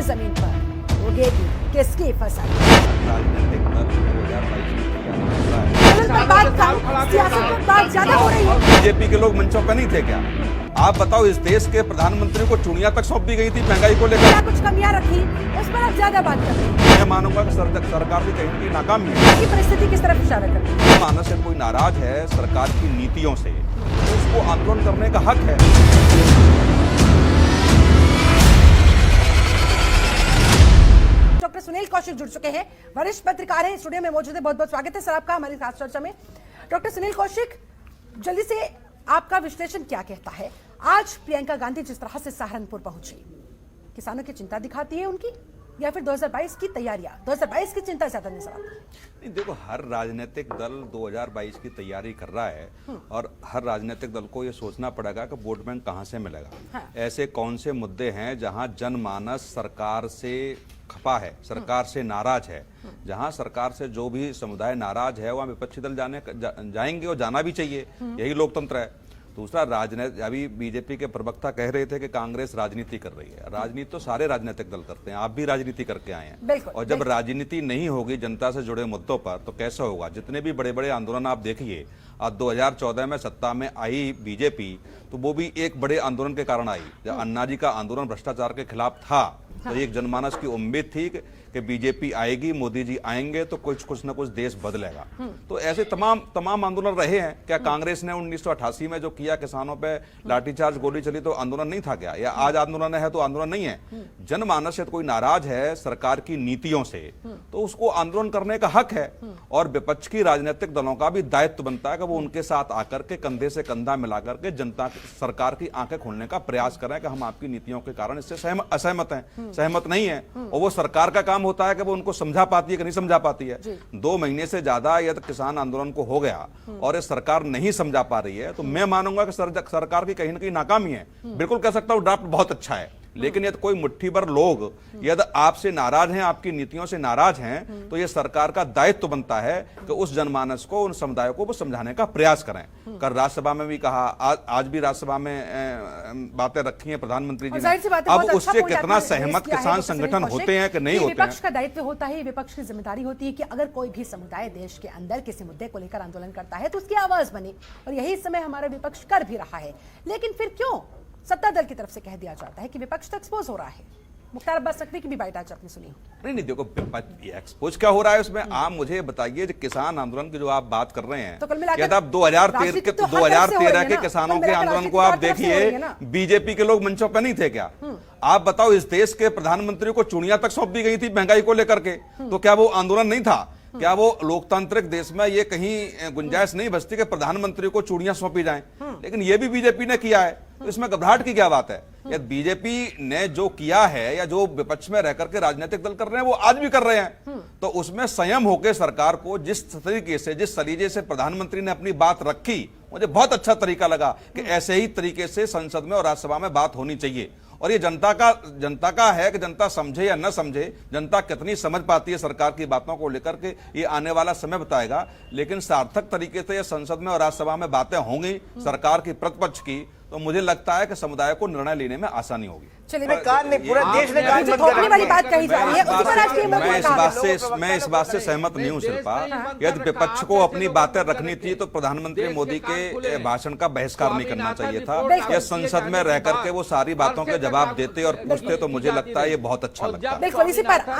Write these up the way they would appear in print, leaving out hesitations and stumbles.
जमीन पर उगेगी किसकी फसल? राजनीतिक दल 2022 पर बात कम, सियासत पर बात ज्यादा हो रही है। बीजेपी के लोग मंचों पे नहीं थे क्या? आप बताओ, इस देश के प्रधानमंत्री को चुनिया तक सौंप दी गई थी महंगाई को लेकर। क्या कुछ कमियां रखी उस पर आप ज्यादा बात कर रहे हैं। मैं मानूंगा कि सरकार की कहीं न कहीं नाकामी है। की परिस्थिति किस तरफ इशारा करती है? मानस से कोई नाराज है सरकार की नीतियों से, तो उसको आंदोलन करने का हक है। डॉक्टर सुनील कौशिक जुड़ चुके हैं, वरिष्ठ पत्रकार हैं, स्टूडियो में मौजूद है। बहुत बहुत स्वागत है सर आपका हमारी खास चर्चा में। डॉक्टर सुनील कौशिक, जल्दी से आपका विश्लेषण क्या कहता है? आज प्रियंका गांधी जिस तरह से सहारनपुर पहुंची, किसानों की चिंता दिखाती है उनकी, या फिर 2022 की तैयारियां? 2022 की चिंता ज्यादा नजर आती है। नहीं, देखो, हर राजनीतिक दल 2022 की तैयारी कर रहा है और हर राजनीतिक दल को ये सोचना पड़ेगा कि वोट बैंक कहां से मिलेगा। हाँ। ऐसे कौन से मुद्दे हैं जहां जनमानस सरकार से खफा है, सरकार से नाराज है। जहां सरकार से जो भी समुदाय नाराज है वहां विपक्षी दल जाएंगे और जाना भी चाहिए, यही लोकतंत्र है। दूसरा, राजनीति, अभी बीजेपी के प्रवक्ता कह रहे थे कि कांग्रेस राजनीति कर रही है। राजनीति तो सारे राजनीतिक दल करते हैं, आप भी राजनीति करके आए हैं। और जब राजनीति नहीं होगी जनता से जुड़े मुद्दों पर तो कैसे होगा? जितने भी बड़े बड़े आंदोलन आप देखिए, आज 2014 में सत्ता में आई बीजेपी, तो वो भी एक बड़े आंदोलन के कारण आई। जब अन्ना जी का आंदोलन भ्रष्टाचार के खिलाफ था, तो एक जनमानस की उम्मीद थी कि बीजेपी आएगी, मोदी जी आएंगे तो कुछ न कुछ देश बदलेगा। तो ऐसे तमाम आंदोलन रहे हैं। क्या कांग्रेस ने 1988 में जो किया, किसानों पे लाठीचार्ज, गोली चली, तो आंदोलन नहीं था क्या? या आज आंदोलन है तो आंदोलन नहीं है? जनमानस से कोई नाराज है सरकार की नीतियों से, तो उसको आंदोलन करने का हक है। और विपक्ष की राजनीतिक दलों का भी दायित्व बनता है कि वो उनके साथ आकर के कंधे से कंधा मिलाकर के जनता, सरकार की आंखें खोलने का प्रयास करें कि हम आपकी नीतियों के कारण इससे असहमत हैं, सहमत नहीं है। और वो सरकार का काम होता है कि वो उनको समझा पाती है कि नहीं समझा पाती है। 2 महीने से ज्यादा यदि किसान आंदोलन को हो गया और ये सरकार नहीं समझा पा रही है, तो मैं मानूंगा कि सरकार की कहीं ना कहीं नाकामी है। बिल्कुल कह सकता हूं ड्राफ्ट बहुत अच्छा है, लेकिन यदि कोई मुट्ठी भर लोग यदि आपसे नाराज हैं, आपकी नीतियों से नाराज हैं, तो यह सरकार का दायित्व बनता है कि उस जनमानस को, उन समुदायों को वो समझाने का प्रयास करें। कल राज्यसभा में भी कहा, आज भी राज्यसभा में बातें रखी हैं प्रधानमंत्री जी ने। अब उससे कितना सहमत किसान संगठन होते हैं कि नहीं होते हैं? विपक्ष का दायित्व होता है, विपक्ष की जिम्मेदारी होती है कि अगर कोई भी समुदाय देश के अंदर किसी मुद्दे को लेकर आंदोलन करता है तो उसकी आवाज बने, और यही समय हमारा विपक्ष कर भी रहा है। लेकिन फिर क्यों सत्ता दल की तरफ से कह दिया जाता है कि विपक्ष तो एक्सपोज हो रहा है? मुख्तार अब्बास नकवी की भी बात आज आपने सुनी। नहीं, देखो, एक्सपोज क्या हो रहा है उसमें? आप मुझे बताइए, किसान आंदोलन की जो आप बात कर रहे हैं, तो कल मिलाकर आप 2013 के किसानों के आंदोलन को आप देखिए, बीजेपी के लोग मंचों पर नहीं थे क्या? आप बताओ, इस देश के प्रधानमंत्री को चुनिया तक सौंप दी गई थी महंगाई को लेकर के, तो क्या वो आंदोलन नहीं था? क्या वो लोकतांत्रिक देश में ये कहीं गुंजाइश नहीं बचती कि प्रधानमंत्री को चूड़ियां सौंपी जाएं? लेकिन ये भी बीजेपी ने किया है, तो इसमें घबराहट की क्या बात है? या बीजेपी ने जो किया है, या जो विपक्ष में रह करके राजनीतिक दल कर रहे हैं, वो आज भी कर रहे हैं। तो उसमें संयम होकर सरकार को जिस तरीके से, जिस सलीजे से प्रधानमंत्री ने अपनी बात रखी, मुझे बहुत अच्छा तरीका लगा कि ऐसे ही तरीके से संसद में और राज्यसभा में बात होनी चाहिए। और ये जनता का है कि जनता समझे या न समझे, जनता कितनी समझ पाती है सरकार की बातों को लेकर के, ये आने वाला समय बताएगा। लेकिन सार्थक तरीके से ये संसद में और राज्यसभा में बातें होंगी सरकार की, प्रतिपक्ष की, तो मुझे लगता है कि समुदाय को निर्णय लेने में आसानी होगी। चलिए, पूरा देश ने वाली बात कही जा रही है, उस पर आज मैं इस बात से सहमत नहीं हूं शिल्पा। यदि विपक्ष को अपनी बातें रखनी थी तो प्रधानमंत्री मोदी के भाषण का बहस्कार नहीं करना चाहिए था। या संसद में रह करके वो सारी बातों के जवाब देते और पूछते, तो मुझे लगता है ये बहुत अच्छा लगता है।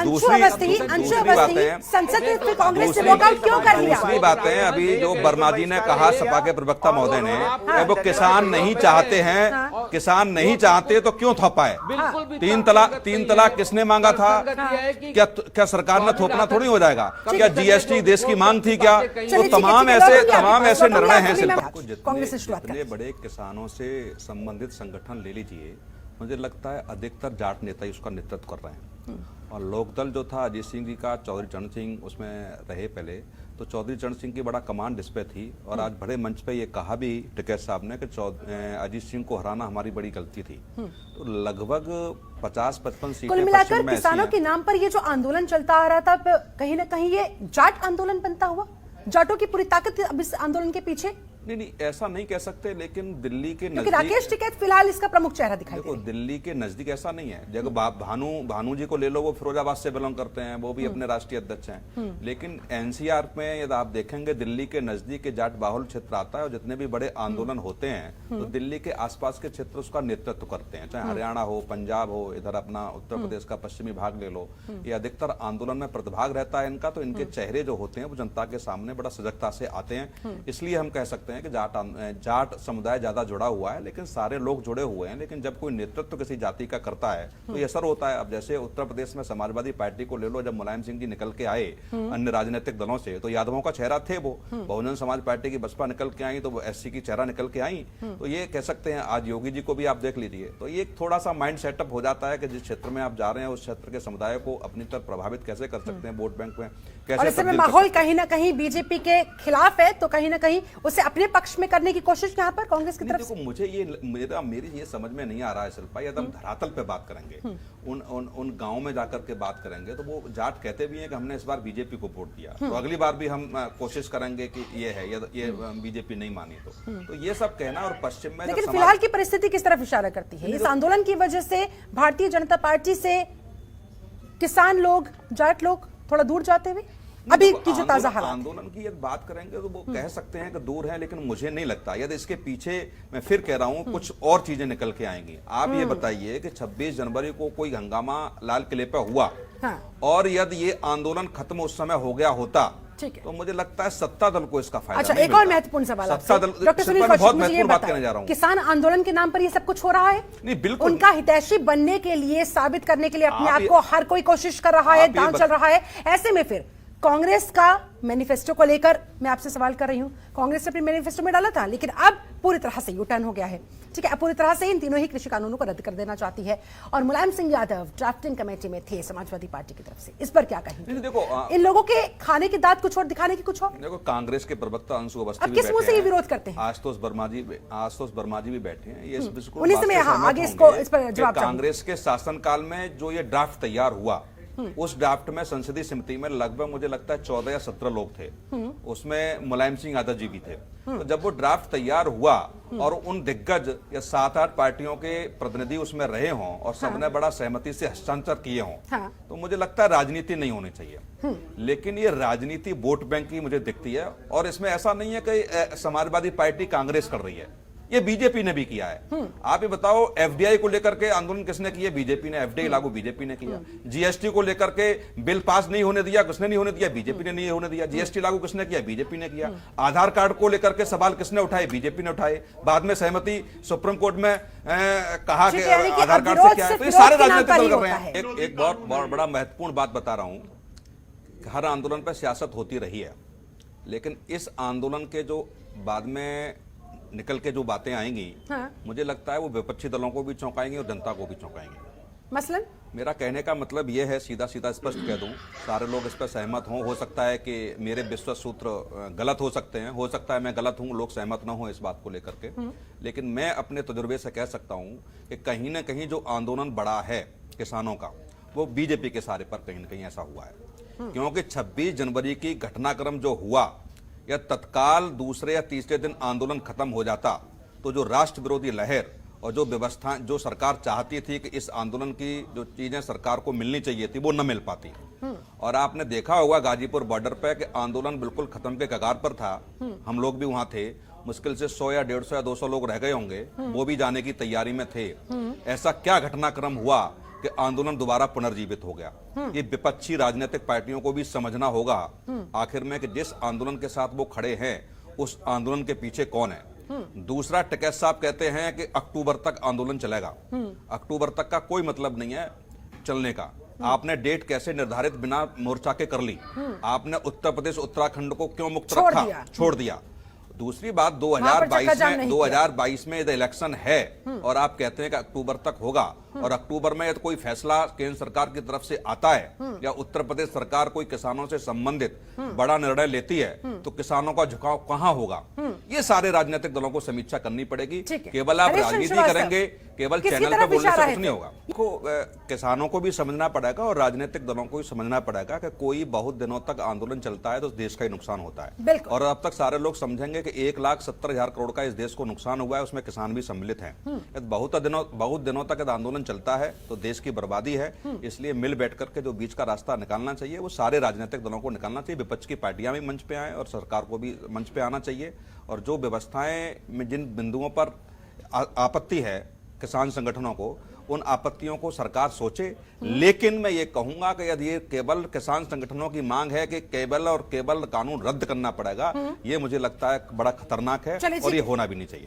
दूसरी बात है, अभी जो वर्मा जी ने कहा, सपा के प्रवक्ता महोदय ने, वो किसान नहीं चाहते हैं, किसान नहीं चाहते तो क्यों थोपा है? 3 तलाक किसने मांगा था? क्या सरकार ने थोपना थोड़ी हो जाएगा? क्या जीएसटी देश की मांग थी क्या? तो तमाम ऐसे निर्णय हैं। जितने बड़े किसानों से संबंधित संगठन ले लीजिए, मुझे लगता है अधिकतर जाट नेता ही उसका नेतृत्व कर रहे हैं। और लोकदल जो था अजीत सिंह जी का, चौधरी चरण सिंह उसमें रहे पहले, तो चौधरी चरण सिंह की बड़ा कमांड इस पे थी। और आज बड़े मंच पे ये कहा भी टिकैत साहब ने कि अजीत सिंह को हराना हमारी बड़ी गलती थी। तो लगभग 50-55 सीटें कुल मिलाकर किसानों के नाम पर ये जो आंदोलन चलता आ रहा था, कहीं ना कहीं ये जाट आंदोलन बनता हुआ, जाटों की पूरी ताकत अब इस आंदोलन के पीछे नहीं, ऐसा नहीं कह सकते, लेकिन दिल्ली के क्योंकि नजदीक राकेश टिकैत फिलहाल इसका प्रमुख चेहरा दिखाई दे देखो, रहा है। दिल्ली के नजदीक ऐसा नहीं है। जब भानु जी को ले लो, वो फिरोजाबाद से बिलोंग करते हैं, वो भी अपने राष्ट्रीय अध्यक्ष हैं। लेकिन एनसीआर में यदि आप देखेंगे, दिल्ली के नजदीक के जाट बाहुल क्षेत्र आता है और जितने भी बड़े आंदोलन होते हैं तो दिल्ली के आसपास के क्षेत्र उसका नेतृत्व करते हैं, चाहे हरियाणा हो, पंजाब हो, इधर अपना उत्तर प्रदेश का पश्चिमी भाग ले लो, ये अधिकतर आंदोलन में प्रतिभाग रहता है इनका। तो इनके चेहरे जो होते हैं वो जनता के सामने बड़ा सजगता से आते हैं। इसलिए हम कह सकते हैं कि जाट समुदाय ज्यादा जुड़ा हुआ है, लेकिन सारे लोग जुड़े हुए हैं। लेकिन जब कोई नेतृत्व किसी जाति का करता है तो ये असर होता है। अब जैसे उत्तर प्रदेश में समाजवादी पार्टी को ले लो, जब मुलायम सिंह जी निकल के आए अन्य राजनीतिक दलों से, तो यादवों का चेहरा थे वो। बहुजन समाज पार्टी की बसपा निकल के आई तो वो एससी की चेहरा निकल के आई। तो ये कह सकते हैं, आज योगी जी को भी आप देख लीजिए, तो ये थोड़ा सा माइंड सेटअप हो जाता है कि जिस क्षेत्र में आप जा रहे हैं उस क्षेत्र के समुदाय को अपनी तरफ प्रभावित कैसे कर सकते हैं, वोट बैंक में कैसे और इस समय तब्दील कर माहौल सकते हैं। कहीं ना कहीं बीजेपी के खिलाफ है, तो कहीं ना कहीं उसे अपने पक्ष में करने की कोशिश यहाँ पर कांग्रेस की तरफ से। देखो, मेरी ये समझ में नहीं आ रहा है शिल्पा, यदि हम धरातल पे बात करेंगे, उन गांव में जाकर के बात करेंगे, तो वो जाट कहते भी हैं कि हमने इस बार बीजेपी को वोट दिया, तो अगली बार भी हम कोशिश करेंगे कि ये है, ये बीजेपी नहीं मानी तो ये सब कहना। और पश्चिम में लेकिन फिलहाल की परिस्थिति किस तरफ इशारा करती है? इस आंदोलन की वजह से भारतीय जनता पार्टी से किसान लोग, जाट लोग थोड़ा दूर जाते हुए अभी की जो ताजा हालात, आंदोलन की यदि बात करेंगे तो वो कह सकते हैं कि दूर है, लेकिन मुझे नहीं लगता। यदि इसके पीछे, मैं फिर कह रहा हूं, कुछ और चीजें निकल के आएंगी। आप ये बताइए कि 26 जनवरी को कोई हंगामा लाल किले पर हुआ, हाँ। और यदि ये आंदोलन खत्म उस समय हो गया होता, ठीक है, तो मुझे लगता है सत्ता दल को इसका फायदा अच्छा, नहीं एक और मिलता। महत्वपूर्ण सवाल सत्ता दल, डॉक्टर सुनील कौशिक, बहुत मुझे ये महत्वपूर्ण बात कहने जा रहा बताएं, हूं। किसान आंदोलन के नाम पर ये सब कुछ हो रहा है? नहीं, बिल्कुल उनका हितैषी बनने के लिए, साबित करने के लिए अपने आप आप ये- को हर कोई कोशिश कर रहा है, आप ये दांव चल रहा है। ऐसे में फिर कांग्रेस का मैनिफेस्टो को लेकर मैं आपसे सवाल कर रही हूं। कांग्रेस ने अपने मैनिफेस्टो में डाला था, लेकिन अब पूरी तरह से यू टर्न हो गया है। ठीक है, अब पूरी तरह से इन तीनों ही कृषि कानूनों को रद्द कर देना चाहती है। और मुलायम सिंह यादव ड्राफ्टिंग कमेटी में थे समाजवादी पार्टी की तरफ से, इस पर क्या कहेंगे? देखो, इन लोगों के खाने की दात कुछ और, दिखाने की कुछ और। देखो, कांग्रेस के प्रवक्ता अंशु अवस्थी अब किस मुंह से ये विरोध करते हैं? आशुतोष वर्मा जी भी बैठे हैं। ये बिल्कुल उन्हीं से मैं यहाँ आगे इसको, इस पर जवाब चाहूंगी। कांग्रेस के शासनकाल में जो ये ड्राफ्ट तैयार हुआ, उस ड्राफ्ट में संसदीय समिति में लगभग मुझे लगता है 14 या 17 लोग थे। उसमें मुलायम सिंह यादव जी भी थे। तो जब वो ड्राफ्ट तैयार हुआ और उन दिग्गज या 7-8 पार्टियों के प्रतिनिधि उसमें रहे हों और सबने बड़ा सहमति से हस्ताक्षर किए हों, तो मुझे लगता है राजनीति नहीं होनी चाहिए। लेकिन ये राजनीति वोट बैंक की मुझे दिखती है। और इसमें ऐसा नहीं है कि समाजवादी पार्टी कांग्रेस कर रही है, ये बीजेपी ने भी किया है। आप ये बताओ, एफडीआई को लेकर के आंदोलन किसने किया? बीजेपी ने। एफडीआई लागू बीजेपी ने किया। जीएसटी को लेकर के बिल पास नहीं होने दिया, किसने नहीं होने दिया? बीजेपी ने नहीं होने दिया। जीएसटी लागू किसने किया? बीजेपी ने किया। आधार कार्ड को लेकर के सवाल किसने उठाए? बीजेपी ने उठाए। बाद में सहमति सुप्रीम कोर्ट में कहा कि आधार कार्ड से क्या है। तो ये सारे राजनीतिक दल कर रहे हैं। एक बहुत बड़ा महत्वपूर्ण बात बता रहा हूं, हर आंदोलन पर सियासत होती रही है, लेकिन इस आंदोलन के जो बाद में निकल के जो बातें आएंगी, मुझे लगता है वो विपक्षी दलों को भी चौंकाएंगी और जनता को भी चौंकाएंगी। मसलन मेरा कहने का मतलब ये है, सीधा सीधा स्पष्ट कह दूं, सारे लोग इस पर सहमत हों। हो सकता है कि मेरे विश्वास सूत्र गलत हो सकते हैं, हो सकता है मैं गलत हूं, लोग सहमत ना हो इस बात को लेकर के, लेकिन मैं अपने तजुर्बे से कह सकता हूं कि कहीं ना कहीं जो आंदोलन बढ़ा है किसानों का, वो बीजेपी के सारे पर कहीं ना कहीं ऐसा हुआ है। क्योंकि 26 जनवरी की घटनाक्रम जो हुआ, या तत्काल दूसरे या तीसरे दिन आंदोलन खत्म हो जाता, तो जो राष्ट्र विरोधी लहर और जो व्यवस्था जो सरकार चाहती थी कि इस आंदोलन की जो चीजें सरकार को मिलनी चाहिए थी, वो न मिल पाती। और आपने देखा होगा गाजीपुर बॉर्डर पे कि आंदोलन बिल्कुल खत्म के कगार पर था। हम लोग भी वहां थे। मुश्किल से 100 या 150 या 200 लोग रह गए होंगे, वो भी जाने की तैयारी में थे। ऐसा क्या घटनाक्रम हुआ कि आंदोलन दोबारा पुनर्जीवित हो गया? ये विपक्षी राजनीतिक पार्टियों को भी समझना होगा आखिर में कि जिस आंदोलन के साथ वो खड़े हैं, उस आंदोलन के पीछे कौन है। दूसरा, टिकैत साहब कहते हैं कि अक्टूबर तक आंदोलन चलेगा। अक्टूबर तक का कोई मतलब नहीं है चलने का। आपने डेट कैसे निर्धारित बिना मोर्चा के कर ली? आपने उत्तर प्रदेश उत्तराखंड को क्यों मुक्त रखा? छोड़ दिया। दूसरी बात, 2022 में यदि इलेक्शन है और आप कहते हैं कि अक्टूबर तक होगा, और अक्टूबर में यदि कोई फैसला केंद्र सरकार की तरफ से आता है या उत्तर प्रदेश सरकार कोई किसानों से संबंधित बड़ा निर्णय लेती है तो किसानों का झुकाव कहां होगा, ये सारे राजनीतिक दलों को समीक्षा करनी पड़ेगी। ठीक है। केवल आप हरीश राजनीति श्रीवास्तव, करेंगे, केवल किसकी चैनल तरफ पे बोलने इशारा से है कुछ नहीं फिर? होगा। किसानों को भी समझना पड़ेगा और राजनीतिक दलों को भी समझना पड़ेगा कि कोई बहुत दिनों तक आंदोलन चलता है तो देश का ही नुकसान होता है। बिल्कुल। और अब तक सारे लोग समझेंगे कि 1,70,000 करोड़ का इस देश को नुकसान हुआ है, उसमें किसान भी सम्मिलित हैं। यदि बहुत दिनों तक यदि आंदोलन चलता है तो देश की बर्बादी है। इसलिए मिल बैठ करके जो बीच का रास्ता निकालना चाहिए वो सारे राजनीतिक दलों को निकालना चाहिए। विपक्ष की पार्टियां भी मंच पे आए और सरकार को भी मंच पे आना चाहिए। और जो व्यवस्थाएं में जिन बिंदुओं पर आपत्ति है किसान संगठनों को, उन आपत्तियों को सरकार सोचे। लेकिन मैं ये कहूंगा कि यदि ये केवल किसान संगठनों की मांग है कि केवल कानून रद्द करना पड़ेगा, ये मुझे लगता है बड़ा खतरनाक है चलिए, और ये होना भी नहीं चाहिए।